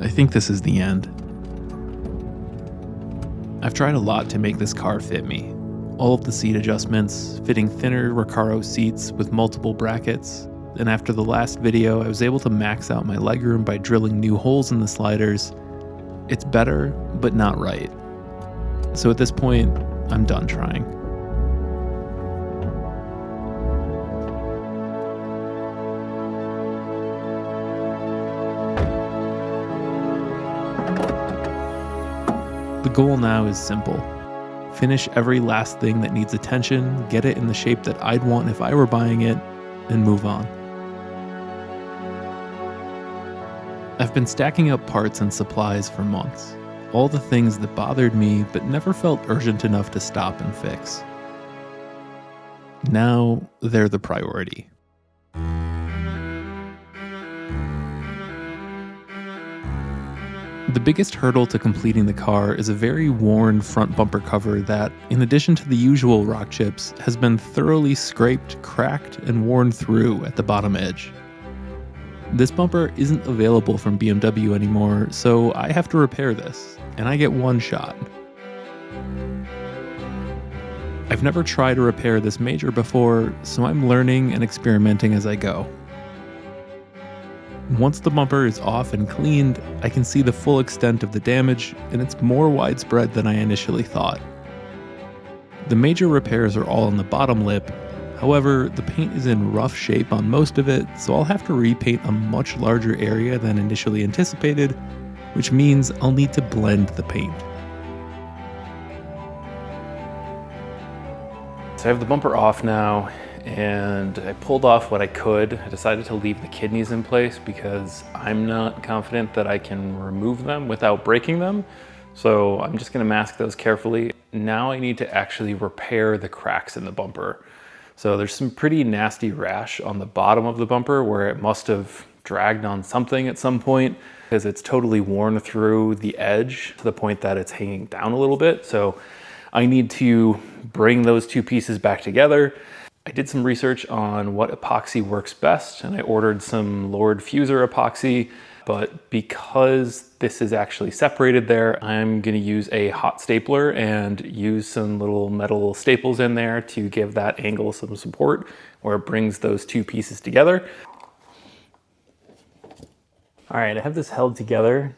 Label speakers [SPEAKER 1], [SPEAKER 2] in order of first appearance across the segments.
[SPEAKER 1] I think this is the end. I've tried a lot to make this car fit me. All of the seat adjustments, fitting thinner Recaro seats with multiple brackets, and after the last video, I was able to max out my legroom by drilling new holes in the sliders. It's better, but not right. So at this point, I'm done trying. The goal now is simple. Finish every last thing that needs attention, get it in the shape that I'd want if I were buying it, and move on. I've been stacking up parts and supplies for months. All the things that bothered me but never felt urgent enough to stop and fix. Now they're the priority. The biggest hurdle to completing the car is a very worn front bumper cover that, in addition to the usual rock chips, has been thoroughly scraped, cracked, and worn through at the bottom edge. This bumper isn't available from BMW anymore, so I have to repair this, and I get one shot. I've never tried to repair this major before, so I'm learning and experimenting as I go. Once the bumper is off and cleaned, I can see the full extent of the damage, and it's more widespread than I initially thought. The major repairs are all on the bottom lip. However, the paint is in rough shape on most of it, so I'll have to repaint a much larger area than initially anticipated, which means I'll need to blend the paint. So I have the bumper off now, and I pulled off what I could. I decided to leave the kidneys in place because I'm not confident that I can remove them without breaking them. So I'm just gonna mask those carefully. Now I need to actually repair the cracks in the bumper. So there's some pretty nasty rash on the bottom of the bumper where it must have dragged on something at some point because it's totally worn through the edge to the point that it's hanging down a little bit. So I need to bring those two pieces back together. I did some research on what epoxy works best, and I ordered some Lord Fuser epoxy, but because this is actually separated there, I'm gonna use a hot stapler and use some little metal staples in there to give that angle some support where it brings those two pieces together. All right, I have this held together,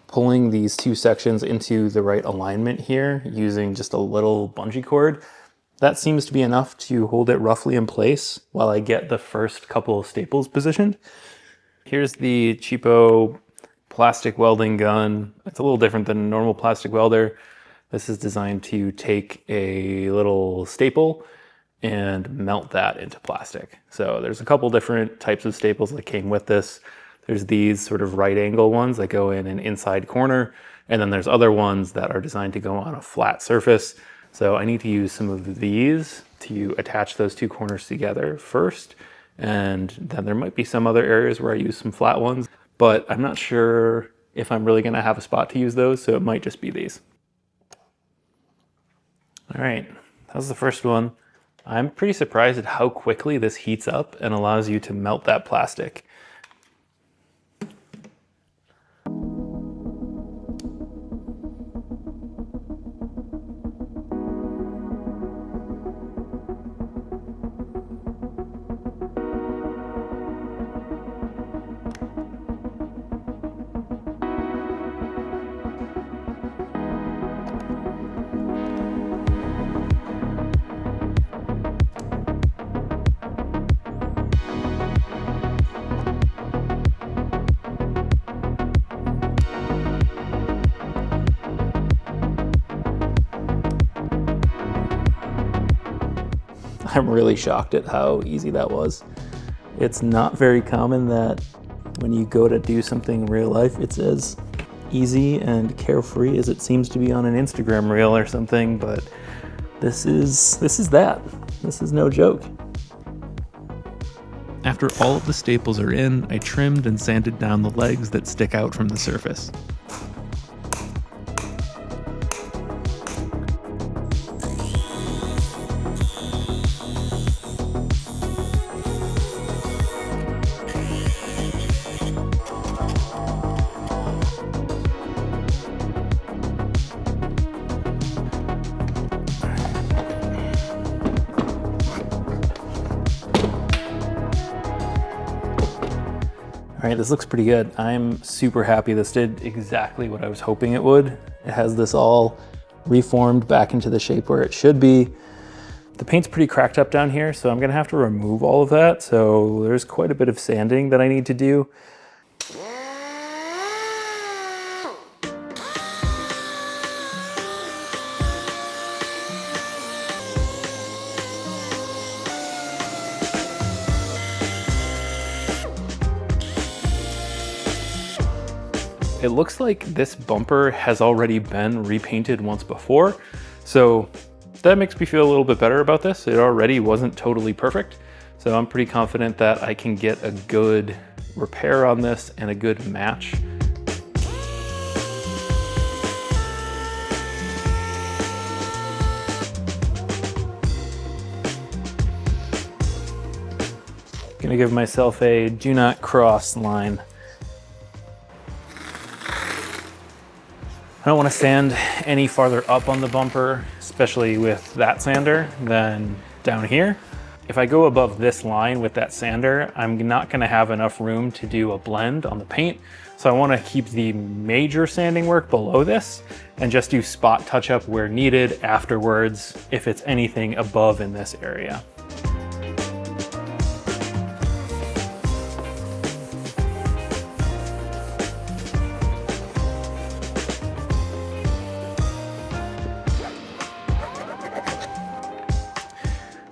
[SPEAKER 1] pulling these two sections into the right alignment here using just a little bungee cord. That seems to be enough to hold it roughly in place while I get the first couple of staples positioned. Here's the cheapo plastic welding gun. It's a little different than a normal plastic welder. This is designed to take a little staple and melt that into plastic. So there's a couple different types of staples that came with this. There's these sort of right angle ones that go in an inside corner, and then there's other ones that are designed to go on a flat surface. So I need to use some of these to attach those two corners together first, and then there might be some other areas where I use some flat ones, but I'm not sure if I'm really gonna have a spot to use those, so it might just be these. All right, that was the first one. I'm pretty surprised at how quickly this heats up and allows you to melt that plastic. I'm really shocked at how easy that was. It's not very common that when you go to do something in real life, it's as easy and carefree as it seems to be on an Instagram reel or something, but this is that. This is no joke. After all of the staples are in, I trimmed and sanded down the legs that stick out from the surface. All right, this looks pretty good. I'm super happy. This did exactly what I was hoping it would. It has this all reformed back into the shape where it should be. The paint's pretty cracked up down here, so I'm gonna have to remove all of that. So there's quite a bit of sanding that I need to do. It looks like this bumper has already been repainted once before, so that makes me feel a little bit better about this. It already wasn't totally perfect, so I'm pretty confident that I can get a good repair on this and a good match. Gonna give myself a do not cross line. I don't want to sand any farther up on the bumper, especially with that sander, than down here. If I go above this line with that sander, I'm not going to have enough room to do a blend on the paint. So I want to keep the major sanding work below this and just do spot touch-up where needed afterwards if it's anything above in this area.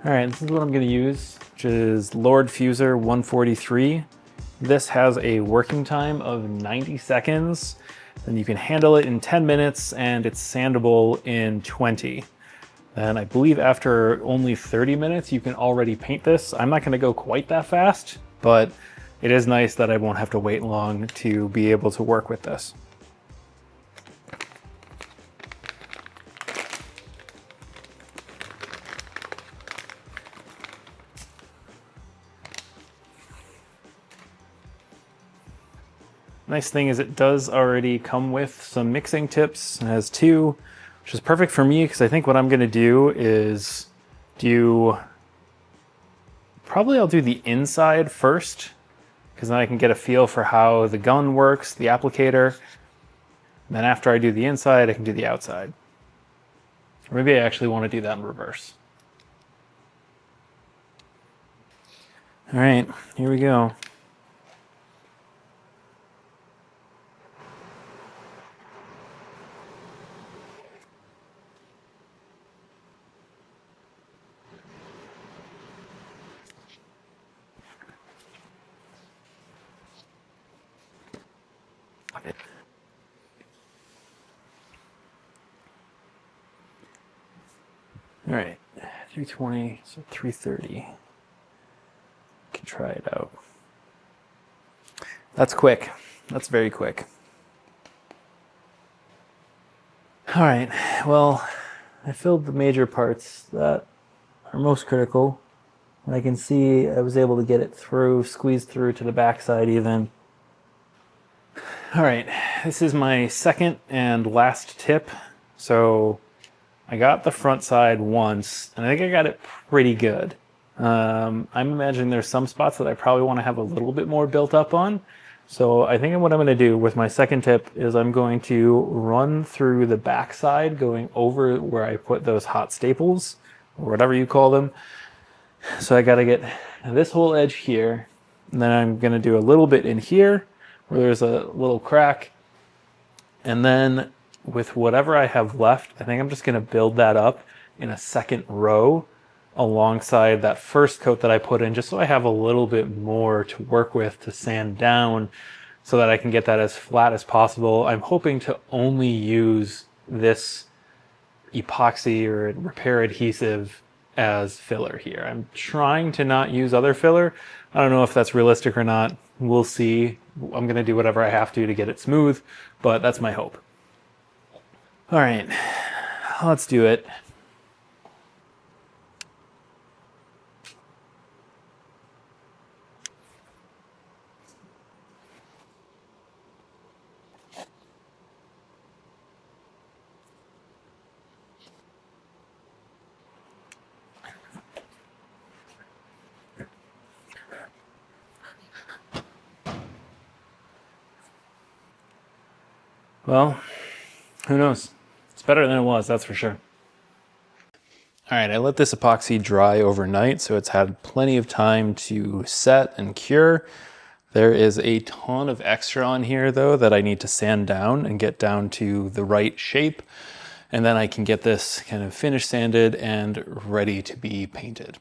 [SPEAKER 1] All right, this is what I'm gonna use, which is Lord Fuser 143. This has a working time of 90 seconds, and you can handle it in 10 minutes, and it's sandable in 20. And I believe after only 30 minutes, you can already paint this. I'm not gonna go quite that fast, but it is nice that I won't have to wait long to be able to work with this. Nice thing is it does already come with some mixing tips. It has two, which is perfect for me because I think what I'm gonna do is probably I'll do the inside first because then I can get a feel for how the gun works, the applicator. And then after I do the inside, I can do the outside. Or maybe I actually want to do that in reverse. All right, here we go. All right, 320, so 330. Can try it out. That's quick. That's very quick. All right, well, I filled the major parts that are most critical. And I can see I was able to get it through, squeeze through to the backside even. All right, this is my second and last tip. So I got the front side once, and I think I got it pretty good. I'm imagining there's some spots that I probably want to have a little bit more built up on. So I think what I'm going to do with my second tip is I'm going to run through the backside, going over where I put those hot staples, or whatever you call them. So I got to get this whole edge here, and then I'm going to do a little bit in here where there's a little crack. And then with whatever I have left, I think I'm just going to build that up in a second row alongside that first coat that I put in, just so I have a little bit more to work with to sand down so that I can get that as flat as possible. I'm hoping to only use this epoxy or repair adhesive as filler here. I'm trying to not use other filler. I don't know if that's realistic or not. We'll see. I'm going to do whatever I have to get it smooth, but that's my hope. All right, let's do it. Well, who knows? It's better than it was, that's for sure. All right, I let this epoxy dry overnight, so it's had plenty of time to set and cure. There is a ton of extra on here though that I need to sand down and get down to the right shape. And then I can get this kind of finished sanded and ready to be painted.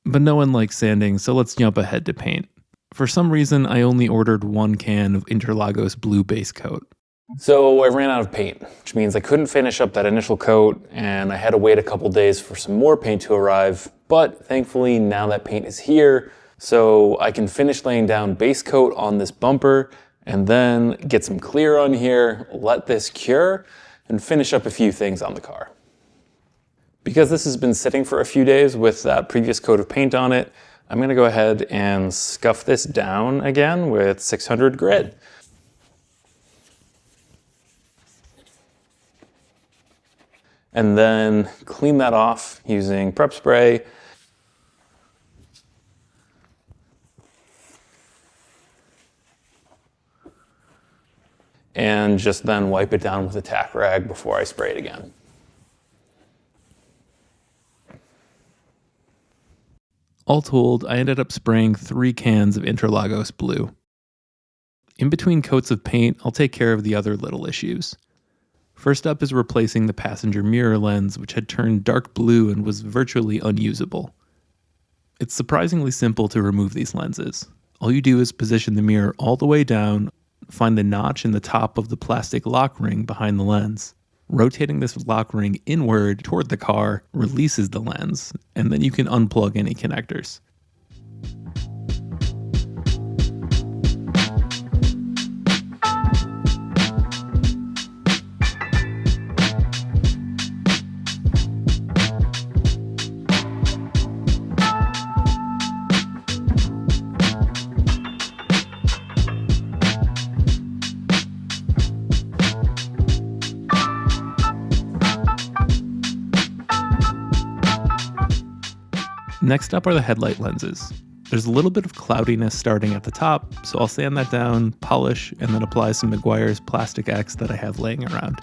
[SPEAKER 1] But no one likes sanding, so let's jump ahead to paint. For some reason, I only ordered 1 can of Interlagos blue base coat. So I ran out of paint, which means I couldn't finish up that initial coat, and I had to wait a couple days for some more paint to arrive. But thankfully, now that paint is here, so I can finish laying down base coat on this bumper, and then get some clear on here, let this cure, and finish up a few things on the car. Because this has been sitting for a few days with that previous coat of paint on it, I'm gonna go ahead and scuff this down again with 600 grit. And then clean that off using prep spray. And just then wipe it down with a tack rag before I spray it again. All told, I ended up spraying 3 cans of Interlagos blue. In between coats of paint, I'll take care of the other little issues. First up is replacing the passenger mirror lens, which had turned dark blue and was virtually unusable. It's surprisingly simple to remove these lenses. All you do is position the mirror all the way down, find the notch in the top of the plastic lock ring behind the lens. Rotating this lock ring inward toward the car releases the lens, and then you can unplug any connectors. Next up are the headlight lenses. There's a little bit of cloudiness starting at the top, so I'll sand that down, polish, and then apply some Meguiar's Plastic X that I have laying around.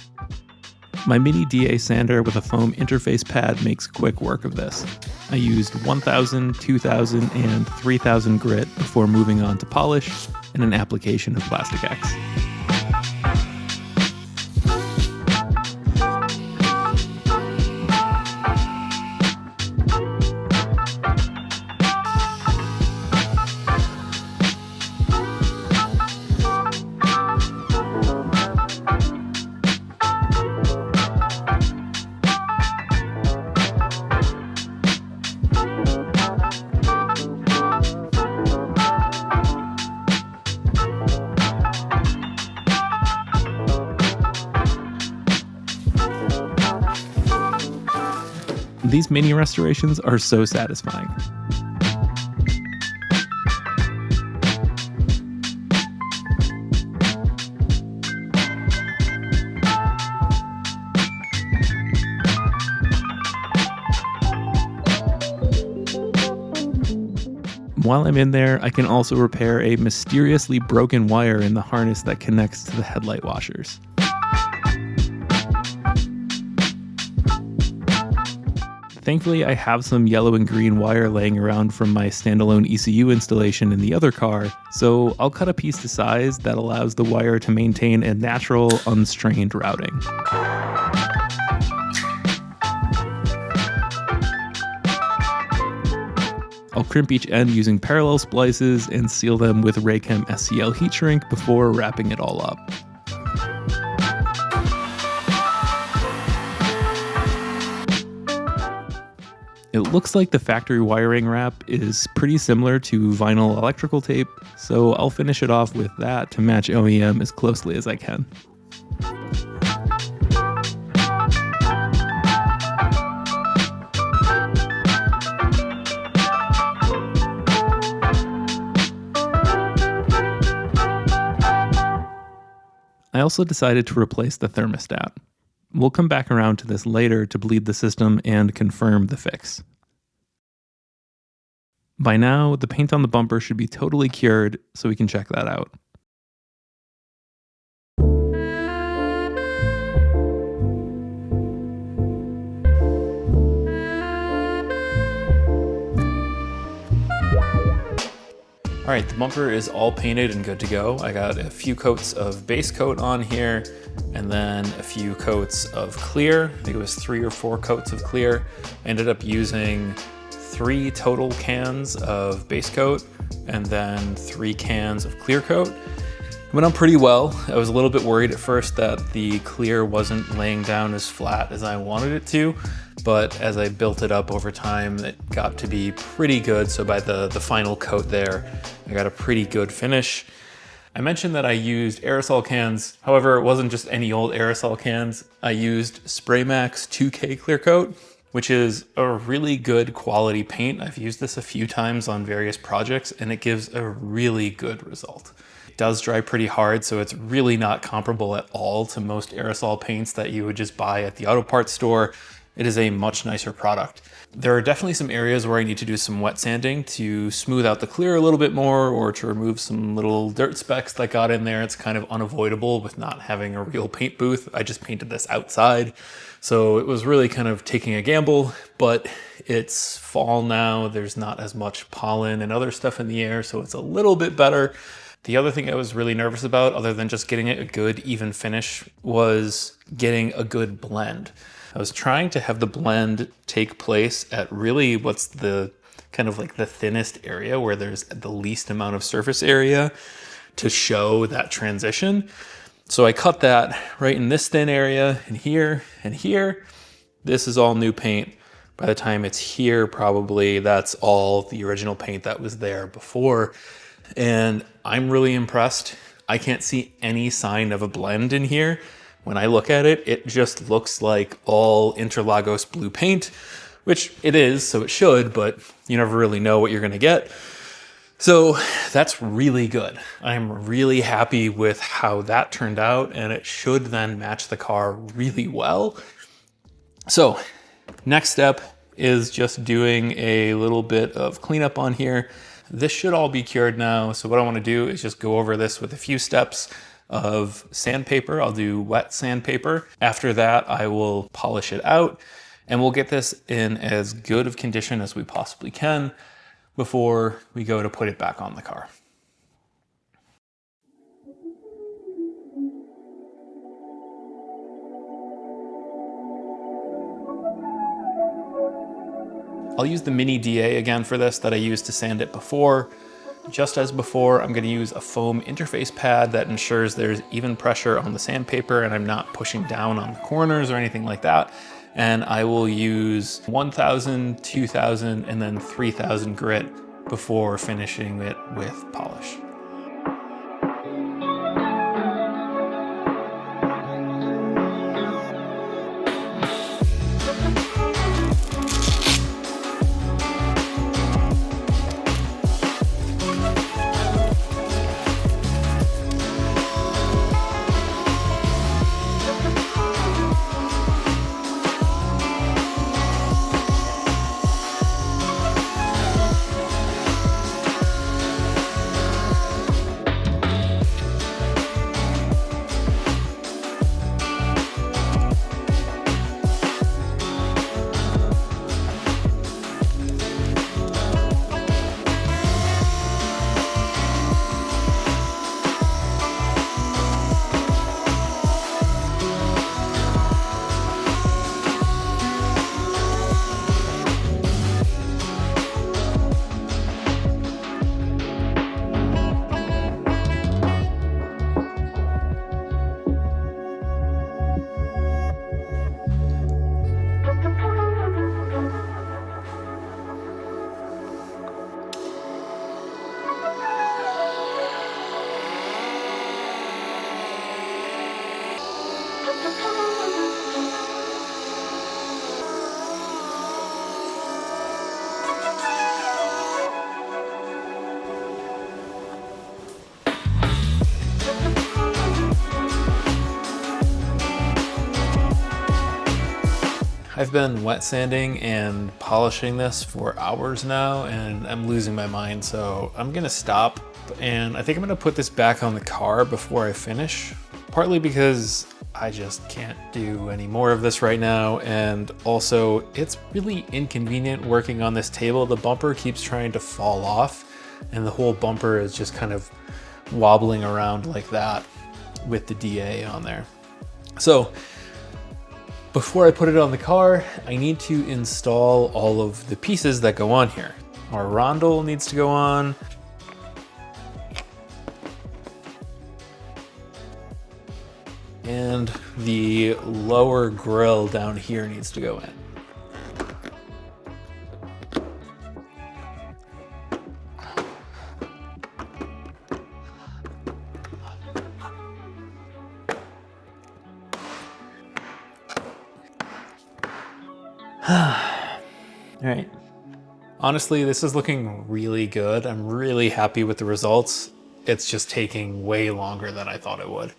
[SPEAKER 1] My mini DA sander with a foam interface pad makes quick work of this. I used 1000, 2000, and 3000 grit before moving on to polish and an application of Plastic X. These mini restorations are so satisfying. While I'm in there, I can also repair a mysteriously broken wire in the harness that connects to the headlight washers. Thankfully, I have some yellow and green wire laying around from my standalone ECU installation in the other car, so I'll cut a piece to size that allows the wire to maintain a natural, unstrained routing. I'll crimp each end using parallel splices and seal them with Raychem SCL heat shrink before wrapping it all up. It looks like the factory wiring wrap is pretty similar to vinyl electrical tape, so I'll finish it off with that to match OEM as closely as I can. I also decided to replace the thermostat. We'll come back around to this later to bleed the system and confirm the fix. By now, the paint on the bumper should be totally cured, so we can check that out. All right, the bumper is all painted and good to go. I got a few coats of base coat on here and then a few coats of clear. I think it was 3 or 4 coats of clear. I ended up using 3 total cans of base coat and then 3 cans of clear coat. It went on pretty well. I was a little bit worried at first that the clear wasn't laying down as flat as I wanted it to, but as I built it up over time, it got to be pretty good. So by the final coat there, I got a pretty good finish. I mentioned that I used aerosol cans. However, it wasn't just any old aerosol cans. I used Spray Max 2K clear coat, which is a really good quality paint. I've used this a few times on various projects and it gives a really good result. It does dry pretty hard, so it's really not comparable at all to most aerosol paints that you would just buy at the auto parts store. It is a much nicer product. There are definitely some areas where I need to do some wet sanding to smooth out the clear a little bit more or to remove some little dirt specks that got in there. It's kind of unavoidable with not having a real paint booth. I just painted this outside. So it was really kind of taking a gamble, but it's fall now. There's not as much pollen and other stuff in the air, so it's a little bit better. The other thing I was really nervous about, other than just getting it a good even finish, was getting a good blend. I was trying to have the blend take place at really what's the kind of like the thinnest area where there's the least amount of surface area to show that transition. So I cut that right in this thin area and here and here. This is all new paint. By the time it's here, probably that's all the original paint that was there before. And I'm really impressed. I can't see any sign of a blend in here. When I look at it, it just looks like all Interlagos blue paint, which it is, so it should, but you never really know what you're gonna get. So that's really good. I'm really happy with how that turned out, and it should then match the car really well. So next step is just doing a little bit of cleanup on here. This should all be cured now. So what I wanna do is just go over this with a few steps of sandpaper. I'll do wet sandpaper. After that, I will polish it out and we'll get this in as good of condition as we possibly can before we go to put it back on the car. I'll use the mini DA again for this that I used to sand it before. Just as before, I'm going to use a foam interface pad that ensures there's even pressure on the sandpaper and I'm not pushing down on the corners or anything like that. And I will use 1000, 2000, and then 3000 grit before finishing it with polish. I've been wet sanding and polishing this for hours now and I'm losing my mind, so I'm gonna stop and I think I'm gonna put this back on the car before I finish, partly because I just can't do any more of this right now, and also it's really inconvenient working on this table. The bumper keeps trying to fall off. and the whole bumper is just kind of wobbling around like that with the DA on there. So before I put it on the car, I need to install all of the pieces that go on here. Our rondel needs to go on. And the lower grille down here needs to go in. All right. Honestly, this is looking really good. I'm really happy with the results. It's just taking way longer than I thought it would.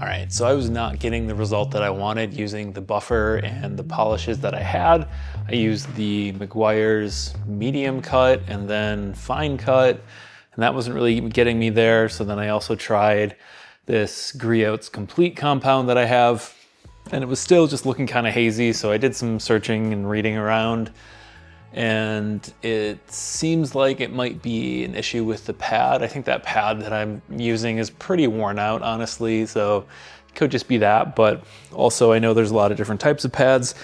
[SPEAKER 1] All right, so I was not getting the result that I wanted using the buffer and the polishes that I had. I used the Meguiar's medium cut and then fine cut, and that wasn't really getting me there. So then I also tried this Griot's Complete compound that I have, and it was still just looking kind of hazy. So I did some searching and reading around, and it seems like it might be an issue with the pad. I think that pad that I'm using is pretty worn out, honestly, so it could just be that. But also I know there's a lot of different types of pads.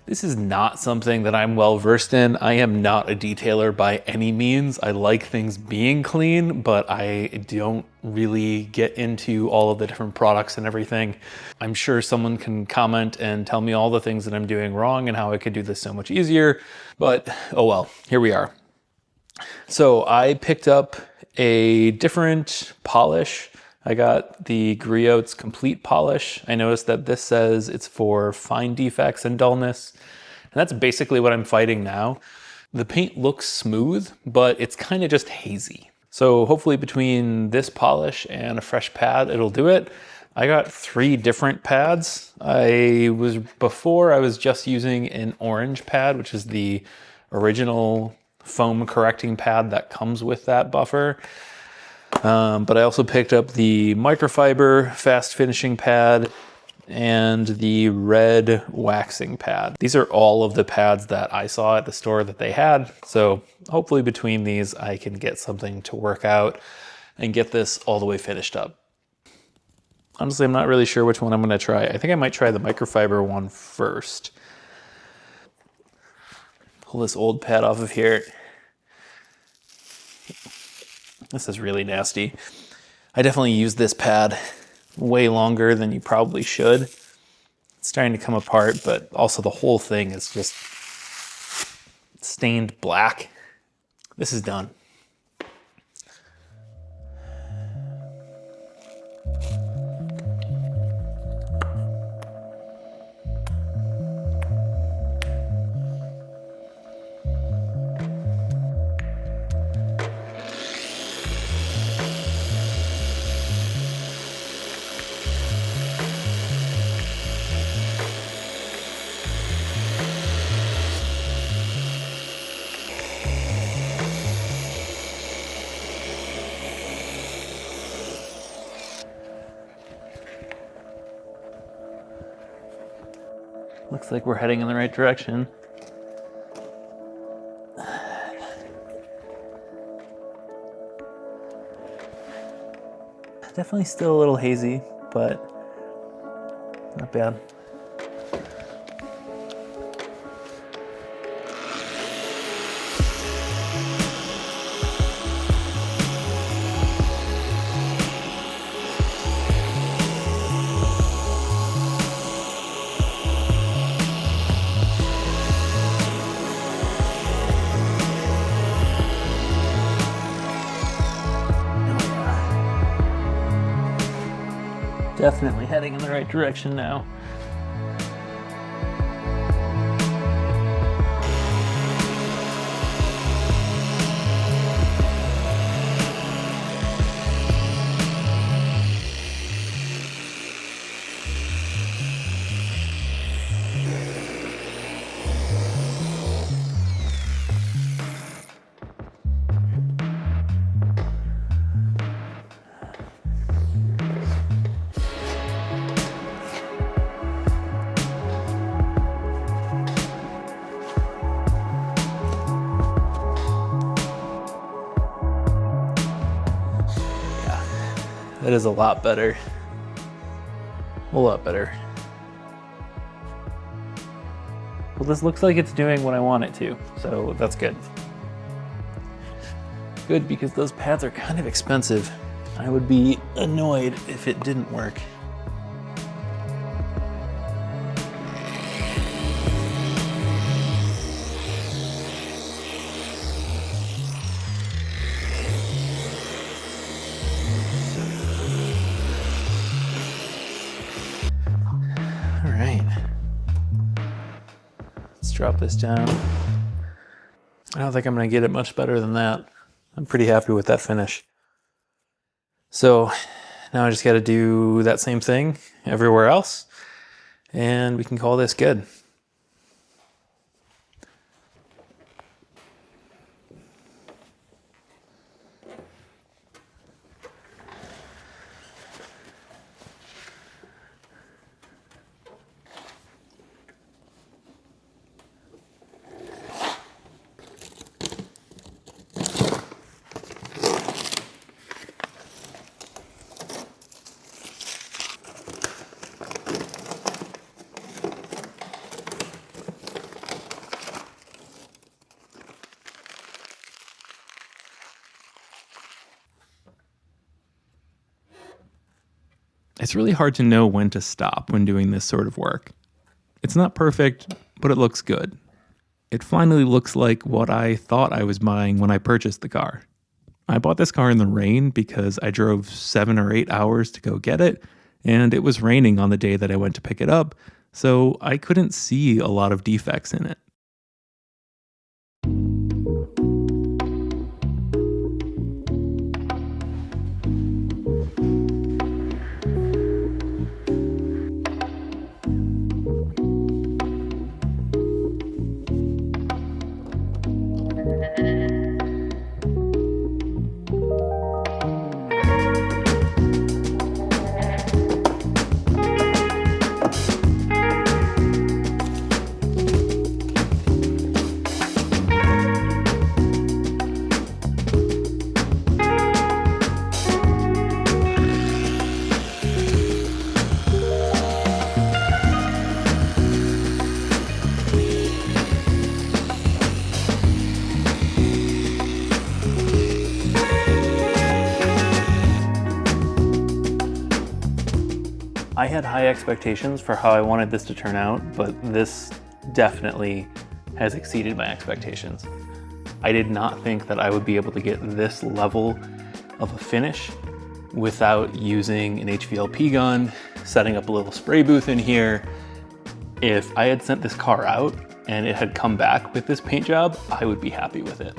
[SPEAKER 1] This is not something that I'm well versed in. I am not a detailer by any means. I like things being clean, but I don't really get into all of the different products and everything. I'm sure someone can comment and tell me all the things that I'm doing wrong and how I could do this so much easier, but oh well, here we are. So I picked up a different polish. I got the Griot's Complete polish. I noticed that this says it's for fine defects and dullness. And that's basically what I'm fighting now. The paint looks smooth, but it's kind of just hazy. So hopefully between this polish and a fresh pad, it'll do it. I got 3 different pads. Before I was just using an orange pad, which is the original foam correcting pad that comes with that buffer. But I also picked up the microfiber fast finishing pad and the red waxing pad. These are all of the pads that I saw at the store that they had. So hopefully between these, I can get something to work out and get this all the way finished up. Honestly, I'm not really sure which one I'm gonna try. I think I might try the microfiber one first. Pull this old pad off of here. This is really nasty. I definitely used this pad way longer than you probably should. It's starting to come apart, but also the whole thing is just stained black. This is done. Looks like we're heading in the right direction. Definitely still a little hazy, but not bad. Definitely heading in the right direction now. That is a lot better. A lot better. Well, this looks like it's doing what I want it to, so that's good. Good, because those pads are kind of expensive. I would be annoyed if it didn't work. Drop this down. I don't think I'm going to get it much better than that. I'm pretty happy with that finish. So now I just got to do that same thing everywhere else, and we can call this good. It's really hard to know when to stop when doing this sort of work. It's not perfect, but it looks good. It finally looks like what I thought I was buying when I purchased the car. I bought this car in the rain because I drove 7 or 8 hours to go get it, and it was raining on the day that I went to pick it up, so I couldn't see a lot of defects in it. I had high expectations for how I wanted this to turn out, but this definitely has exceeded my expectations. I did not think that I would be able to get this level of a finish without using an HVLP gun, setting up a little spray booth in here. If I had sent this car out and it had come back with this paint job, I would be happy with it.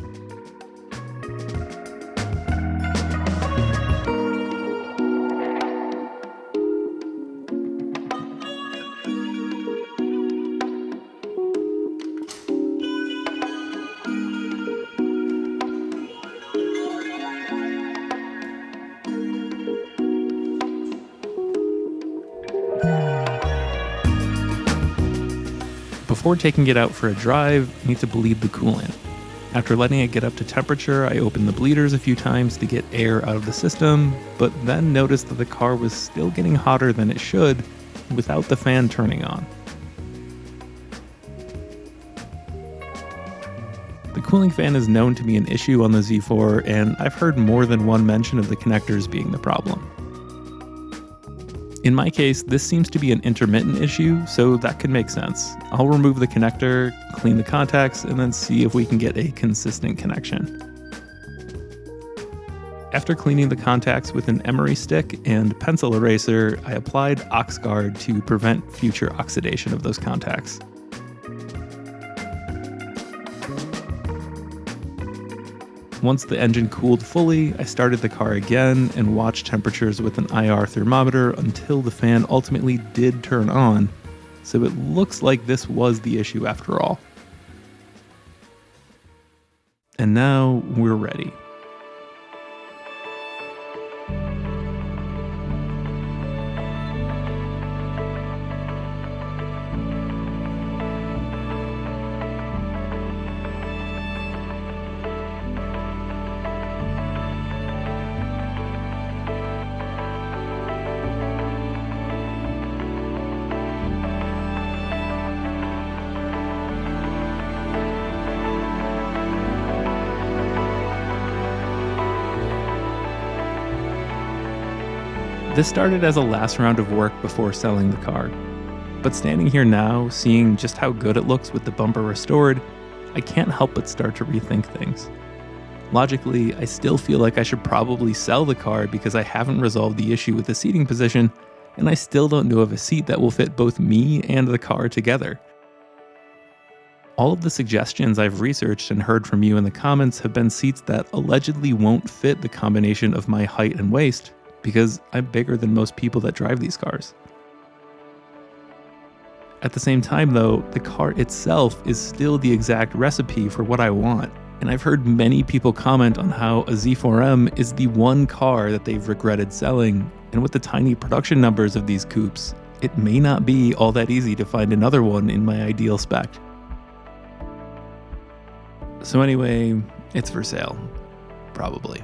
[SPEAKER 1] Before taking it out for a drive, I need to bleed the coolant. After letting it get up to temperature, I opened the bleeders a few times to get air out of the system, but then noticed that the car was still getting hotter than it should without the fan turning on. The cooling fan is known to be an issue on the Z4, and I've heard more than one mention of the connectors being the problem. In my case, this seems to be an intermittent issue, so that could make sense. I'll remove the connector, clean the contacts, and then see if we can get a consistent connection. After cleaning the contacts with an emery stick and pencil eraser, I applied OxGuard to prevent future oxidation of those contacts. Once the engine cooled fully, I started the car again and watched temperatures with an IR thermometer until the fan ultimately did turn on, so it looks like this was the issue after all. And now we're ready. This started as a last round of work before selling the car, but standing here now, seeing just how good it looks with the bumper restored, I can't help but start to rethink things. Logically, I still feel like I should probably sell the car because I haven't resolved the issue with the seating position, and I still don't know of a seat that will fit both me and the car together. All of the suggestions I've researched and heard from you in the comments have been seats that allegedly won't fit the combination of my height and waist, because I'm bigger than most people that drive these cars. At the same time though, the car itself is still the exact recipe for what I want, and I've heard many people comment on how a Z4M is the one car that they've regretted selling, and with the tiny production numbers of these coupes, it may not be all that easy to find another one in my ideal spec. So anyway, it's for sale. Probably.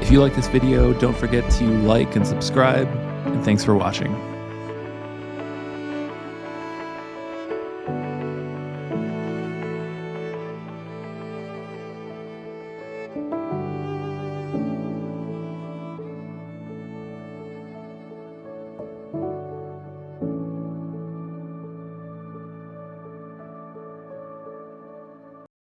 [SPEAKER 1] If you like this video, don't forget to like and subscribe, and thanks for watching.